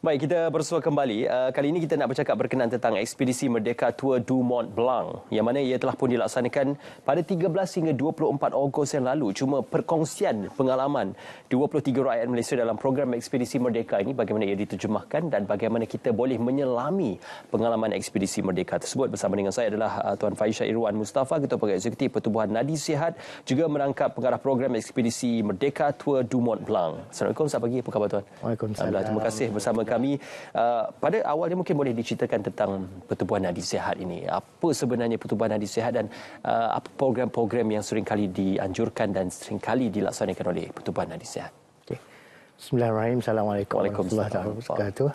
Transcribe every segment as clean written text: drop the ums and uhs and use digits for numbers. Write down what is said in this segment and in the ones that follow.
Baik, kita bersua kembali. Kali ini kita nak bercakap berkenaan tentang ekspedisi Merdeka Tour du Mont Blanc yang mana ia telah pun dilaksanakan pada 13 hingga 24 Ogos yang lalu. Cuma perkongsian pengalaman 23 rakyat Malaysia dalam program ekspedisi Merdeka ini, bagaimana ia diterjemahkan dan bagaimana kita boleh menyelami pengalaman ekspedisi Merdeka tersebut. Bersama dengan saya adalah Tuan Faisha Irwan Mustafa, Ketua Pegawai Eksekutif Pertubuhan Nadi Sihat, juga merangkap pengarah program ekspedisi Merdeka Tour du Mont Blanc. Assalamualaikum, selamat pagi. Apa khabar Tuan? Waalaikumsalam. Terima kasih bersama kami. Pada awalnya mungkin boleh diceritakan tentang Pertubuhan Nadi Sihat ini. Apa sebenarnya Pertubuhan Nadi Sihat dan apa program-program yang seringkali dianjurkan dan seringkali dilaksanakan oleh Pertubuhan Nadi Sihat? Okay. Bismillahirrahmanirrahim. Assalamualaikum warahmatullahi wabarakatuh.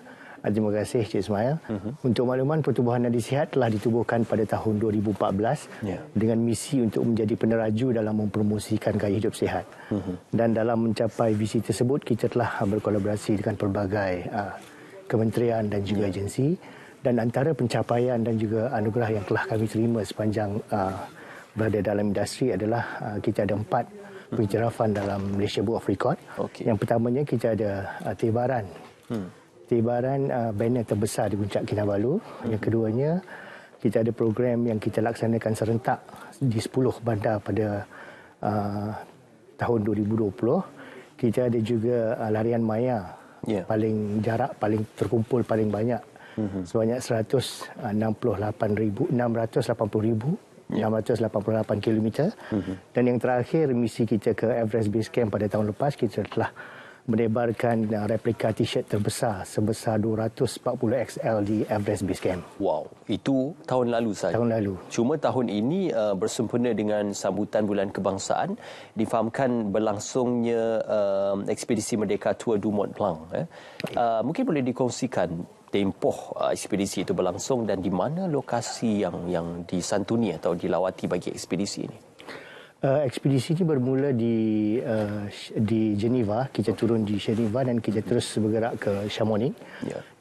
Terima kasih Cik Ismail. Untuk makluman, Pertubuhan Nadi Sihat telah ditubuhkan pada tahun 2014 dengan misi untuk menjadi peneraju dalam mempromosikan gaya hidup sihat. Dan dalam mencapai visi tersebut, kita telah berkolaborasi dengan pelbagai kementerian dan juga agensi, dan antara pencapaian dan juga anugerah yang telah kami terima sepanjang berada dalam industri adalah kita ada 4 pengiktirafan dalam Malaysia Book of Record. Yang pertamanya kita ada Tebaran. Tebaran banner terbesar di Puncak Kinabalu. Yang keduanya kita ada program yang kita laksanakan serentak di 10 bandar pada tahun 2020. Kita ada juga larian maya. Paling jarak paling terkumpul paling banyak sebanyak 688,680 km. Dan yang terakhir, misi kita ke Everest Base Camp pada tahun lepas, kita telah menebarkan replika t-shirt terbesar sebesar 240 XL di Everest Base Camp. Wow, itu tahun lalu saja. Tahun lalu. Cuma tahun ini bersempena dengan sambutan Bulan Kebangsaan, difahamkan berlangsungnya ekspedisi Merdeka Tour du Mont Blanc. Mungkin boleh dikongsikan tempoh ekspedisi itu berlangsung dan di mana lokasi yang disantuni atau dilawati bagi ekspedisi ini? Ekspedisi ini bermula di Geneva. Kita turun di Geneva dan kita terus bergerak ke Chamonix.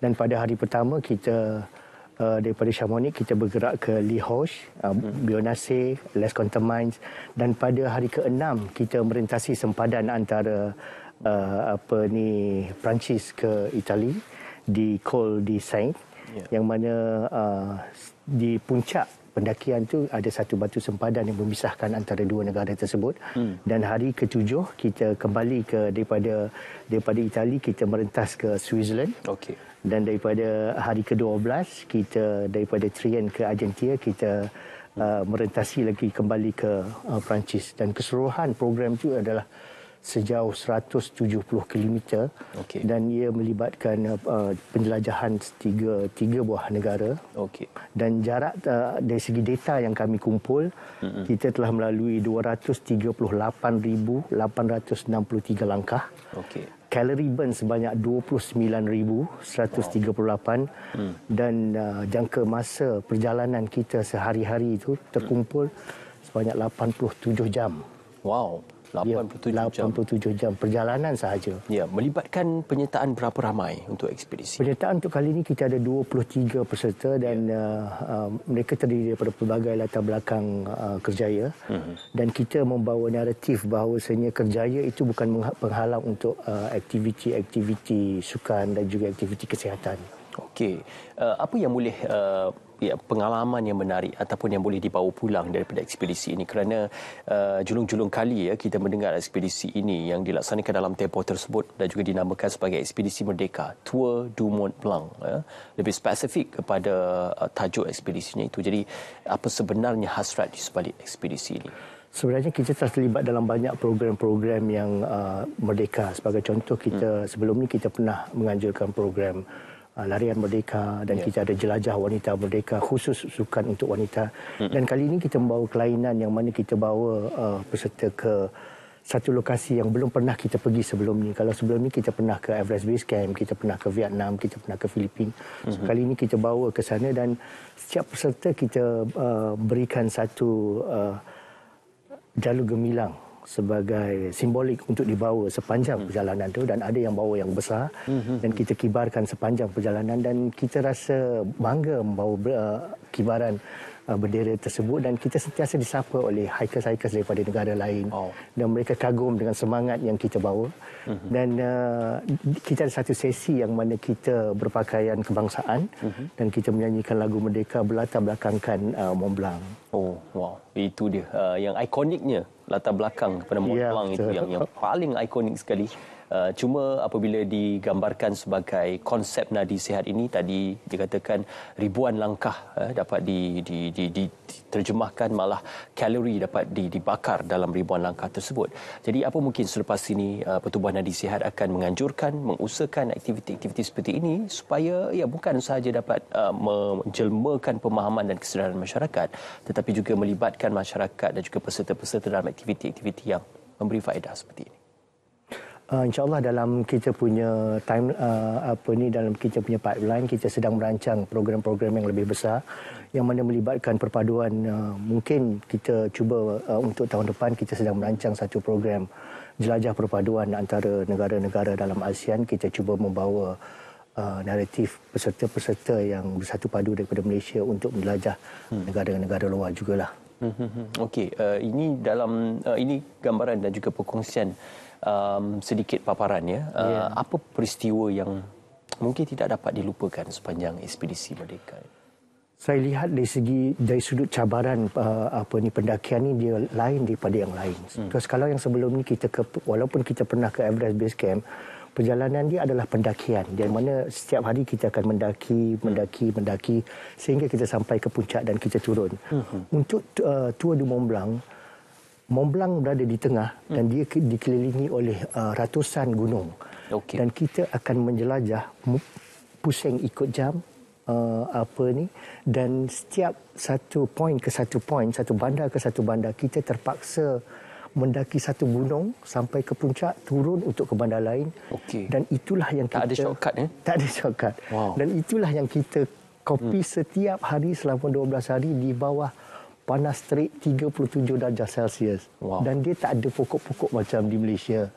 Dan pada hari pertama kita daripada Chamonix kita bergerak ke Les Hauts, Bionnaise, Les Contamines, dan pada hari ke-6 kita merintasi sempadan antara Perancis ke Itali di Col de Saint, yang mana di puncak pendakian itu ada satu batu sempadan yang memisahkan antara dua negara tersebut. Dan hari ke-7 kita kembali daripada Itali, kita merentas ke Switzerland. Dan daripada hari ke-12 kita daripada Trien ke Argentina, kita merentasi lagi kembali ke Perancis. Dan keseluruhan program itu adalah sejauh 170 km dan ia melibatkan penjelajahan tiga buah negara. Dan jarak dari segi data yang kami kumpul, kita telah melalui 238,863 langkah. Kalori burn sebanyak 29,138 dan jangka masa perjalanan kita sehari-hari itu terkumpul sebanyak 87 jam. Wow. 87 jam perjalanan sahaja. Ya, melibatkan penyertaan berapa ramai untuk ekspedisi? Penyertaan untuk kali ini kita ada 23 peserta dan mereka terdiri daripada pelbagai latar belakang kerjaya. Dan kita membawa naratif bahawasanya kerjaya itu bukan penghalang untuk aktiviti-aktiviti sukan dan juga aktiviti kesihatan. Apa yang boleh pengalaman yang menarik ataupun yang boleh dibawa pulang daripada ekspedisi ini, kerana julung-julung kali kita mendengar ekspedisi ini yang dilaksanakan dalam tempoh tersebut dan juga dinamakan sebagai ekspedisi Merdeka Tour du Mont Blanc, lebih spesifik kepada tajuk ekspedisinya itu. Jadi apa sebenarnya hasrat di sebalik ekspedisi ini? Sebenarnya kita telah terlibat dalam banyak program-program yang merdeka. Sebagai contoh, kita sebelum ini kita pernah menganjurkan program larian merdeka dan kita ada jelajah wanita merdeka khusus sukan untuk wanita. Dan kali ini kita membawa kelainan yang mana kita bawa peserta ke satu lokasi yang belum pernah kita pergi sebelum ini. Kalau sebelum ini kita pernah ke Everest Base Camp, kita pernah ke Vietnam, kita pernah ke Filipina. Kali ini kita bawa ke sana dan setiap peserta kita berikan satu jalur gemilang sebagai simbolik untuk dibawa sepanjang perjalanan itu, dan ada yang bawa yang besar dan kita kibarkan sepanjang perjalanan, dan kita rasa bangga membawa kibaran bendera tersebut, dan kita sentiasa disapa oleh hikers-hikers daripada negara lain. Dan mereka kagum dengan semangat yang kita bawa. Dan kita ada satu sesi yang mana kita berpakaian kebangsaan dan kita menyanyikan lagu Merdeka berlatar belakangkan Mont Blanc. Oh, wow. Itu dia. Yang ikoniknya latar belakang kepada Mont Blanc itu yang paling ikonik sekali. Cuma apabila digambarkan sebagai konsep nadi sihat ini, tadi dikatakan ribuan langkah dapat diterjemahkan, malah kalori dapat dibakar dalam ribuan langkah tersebut. Jadi apa mungkin selepas ini Pertubuhan Nadi Sihat akan menganjurkan, mengusahakan aktiviti-aktiviti seperti ini supaya bukan sahaja dapat menjelmakan pemahaman dan kesedaran masyarakat, tetapi juga melibatkan masyarakat dan juga peserta-peserta dalam aktiviti-aktiviti yang memberi faedah seperti ini. InsyaAllah dalam kita punya dalam kita punya pipeline, kita sedang merancang program-program yang lebih besar yang mana melibatkan perpaduan. Mungkin kita cuba untuk tahun depan kita sedang merancang satu program jelajah perpaduan antara negara-negara dalam ASEAN. Kita cuba membawa naratif peserta-peserta yang bersatu padu daripada Malaysia untuk menjelajah negara-negara luar jugalah. Okey, ini gambaran dan juga perkongsian sedikit paparan ya. Apa peristiwa yang mungkin tidak dapat dilupakan sepanjang ekspedisi Merdeka? Saya lihat dari sudut cabaran pendakian ini dia lain daripada yang lain. Terus kalau yang sebelum ni walaupun kita pernah ke Everest Base Camp, perjalanan dia adalah pendakian, di mana setiap hari kita akan mendaki sehingga kita sampai ke puncak dan kita turun. Untuk Tour du Mont Blanc berada di tengah dan dia dikelilingi oleh ratusan gunung. Dan kita akan menjelajah pusing ikut jam dan setiap satu poin ke satu poin, satu bandar ke satu bandar, kita terpaksa mendaki satu gunung sampai ke puncak, turun untuk ke bandar lain. Dan itulah yang kita... Tak ada shortcut Tak ada shortcut. Dan itulah yang kita kopi setiap hari selama 12 hari di bawah panas terik 37 darjah Celsius. Dan dia tak ada pokok-pokok macam di Malaysia.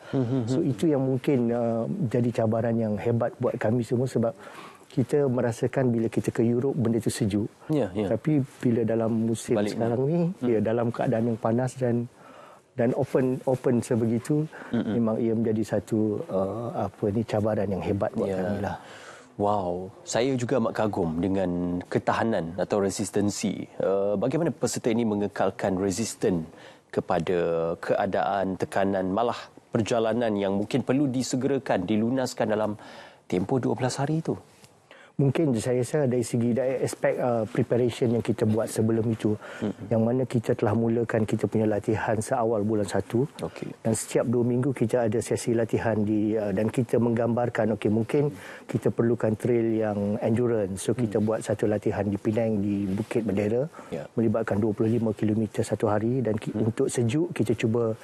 So itu yang mungkin jadi cabaran yang hebat buat kami semua, sebab kita merasakan bila kita ke Europe benda itu sejuk. Tapi bila dalam musim sekarang ni, dalam keadaan yang panas dan open sebegitu, memang ia menjadi satu cabaran yang hebat buat kami lah. Wow, saya juga amat kagum dengan ketahanan atau resistensi. Bagaimana peserta ini mengekalkan resisten kepada keadaan, tekanan, malah perjalanan yang mungkin perlu disegerakan, dilunaskan dalam tempoh 12 hari itu? Mungkin saya rasa dari aspek preparation yang kita buat sebelum itu, yang mana kita telah mulakan kita punya latihan seawal bulan 1. Dan setiap 2 minggu kita ada sesi latihan dan kita menggambarkan mungkin kita perlukan trail yang endurance. So kita buat satu latihan di Penang di Bukit Bendera, melibatkan 25 km satu hari, dan untuk sejuk kita cuba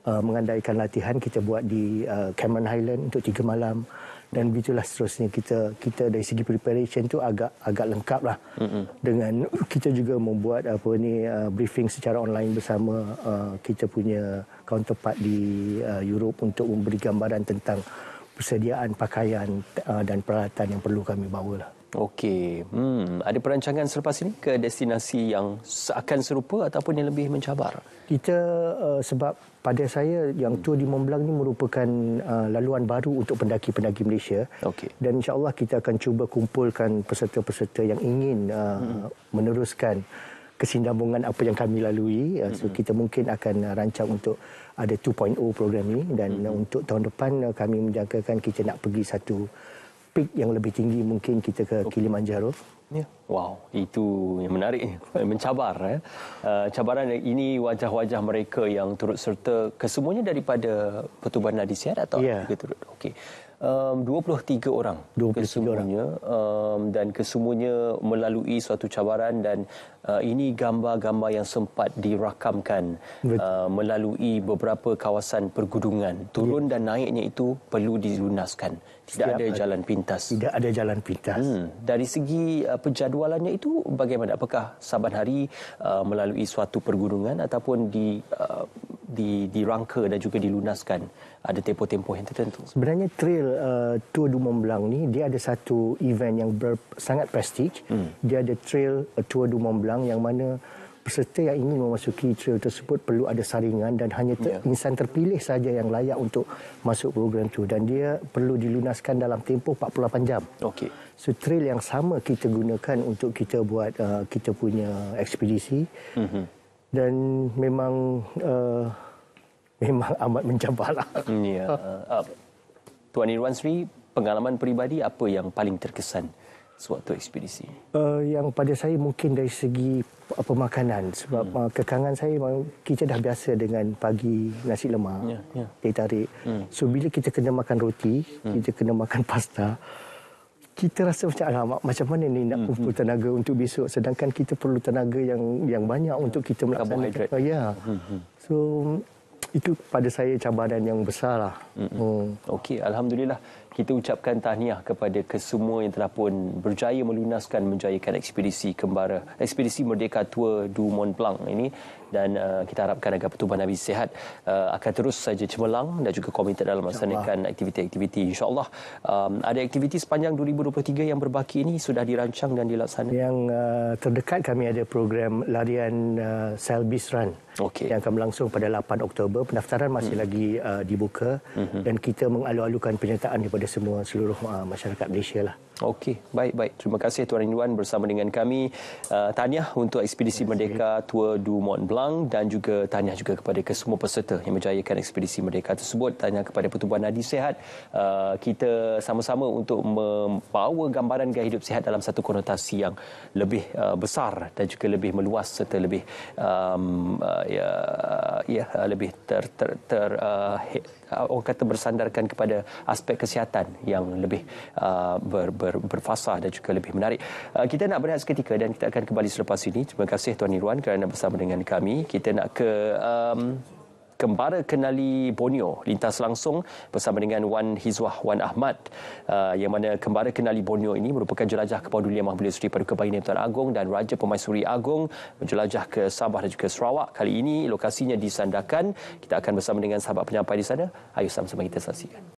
mengandaikan latihan kita buat di Cameron Highland untuk 3 malam. Dan begitulah seterusnya, kita dari segi preparation tu agak lengkap lah. Dengan kita juga membuat briefing secara online bersama kita punya counterpart di Europe untuk memberi gambaran tentang persediaan pakaian dan peralatan yang perlu kami bawa lah. Okey. Ada perancangan selepas ini ke destinasi yang akan serupa ataupun yang lebih mencabar? Kita sebab pada saya yang Tour du Mont Blanc ni merupakan laluan baru untuk pendaki-pendaki Malaysia. Dan insya-Allah kita akan cuba kumpulkan peserta-peserta yang ingin meneruskan kesinambungan apa yang kami lalui. So kita mungkin akan rancang untuk ada 2.0 program ini, dan untuk tahun depan kami menjangkakan kita nak pergi satu peak yang lebih tinggi, mungkin kita ke Kilimanjaro. Wow, itu yang menarik, mencabar. Cabaran ini wajah-wajah mereka yang turut serta, kesemuanya daripada Pertubuhan Nadi Sihat atau juga turut? 23 orang kesemuanya, dan kesemuanya melalui suatu cabaran, dan ini gambar-gambar yang sempat dirakamkan melalui beberapa kawasan pergunungan. Turun dan naiknya itu perlu dilunaskan. Tidak ada jalan pintas. Tidak ada jalan pintas. Dari segi penjadualannya itu bagaimana? Apakah saban hari melalui suatu pergunungan ataupun dirangka dan juga dilunaskan? Ada tempoh-tempoh yang tertentu? Sebenarnya trail Tour du Mont Blanc ni dia ada satu event yang sangat prestige. Dia ada trail Tour du Mont Blanc yang mana peserta yang ingin memasuki trail tersebut perlu ada saringan dan hanya insan terpilih saja yang layak untuk masuk program itu, dan dia perlu dilunaskan dalam tempoh 48 jam. Okey. So trail yang sama kita gunakan untuk kita buat kita punya ekspedisi. Dan memang amat mencabarlah. Ya. Tuan Irwan Sri, pengalaman peribadi apa yang paling terkesan sewaktu ekspedisi? Yang pada saya mungkin dari segi pemakanan, sebab kekangan saya kita dah biasa dengan pagi nasi lemak, teh tarik. So bila kita kena makan roti, kita kena makan pasta, kita rasa macam mana ni nak kumpul tenaga untuk besok, sedangkan kita perlu tenaga yang banyak untuk kita melaksanakan. So itu pada saya cabaran yang besarlah. Okey, alhamdulillah. Kita ucapkan tahniah kepada kesemua yang telah pun berjaya melunaskan, menjayakan ekspedisi Merdeka Tour du Mont Blanc ini, dan kita harapkan agar Pertubuhan Nadi Sihat akan terus saja cemerlang dan juga komited dalam melaksanakan aktiviti-aktiviti. InsyaAllah ada aktiviti sepanjang 2023 yang berbaki ini sudah dirancang dan dilaksanakan. Yang terdekat kami ada program larian Selbis Run yang akan berlangsung pada 8 Oktober. Pendaftaran masih lagi dibuka dan kita mengalu-alukan penyertaan daripada seluruh masyarakat Malaysia lah. Okey, baik. Terima kasih Tuan Irwan bersama dengan kami. Tahniah untuk ekspedisi Merdeka Tour du Mont Blanc dan juga tahniah juga kepada kesemua peserta yang menjayakan ekspedisi Merdeka tersebut. Tahniah kepada Pertubuhan Nadi Sihat. Kita sama-sama untuk membawa gambaran gaya hidup sihat dalam satu konotasi yang lebih besar dan juga lebih meluas serta lebih lebih orang kata bersandarkan kepada aspek kesihatan yang lebih berfasah dan juga lebih menarik. Kita nak berehat seketika dan kita akan kembali selepas ini. Terima kasih Tuan Irwan kerana bersama dengan kami. Kita nak ke Kembara Kenali Borneo, lintas langsung bersama dengan Wan Hizwah Wan Ahmad, yang mana Kembara Kenali Borneo ini merupakan jelajah Kepala Mahmudah Seri Paduka Baginda Tuan Agong dan Raja Pemaisuri Agong menjelajah ke Sabah dan juga Sarawak. Kali ini lokasinya di Sandakan. Kita akan bersama dengan sahabat penyampai di sana. Ayo sama-sama kita saksikan.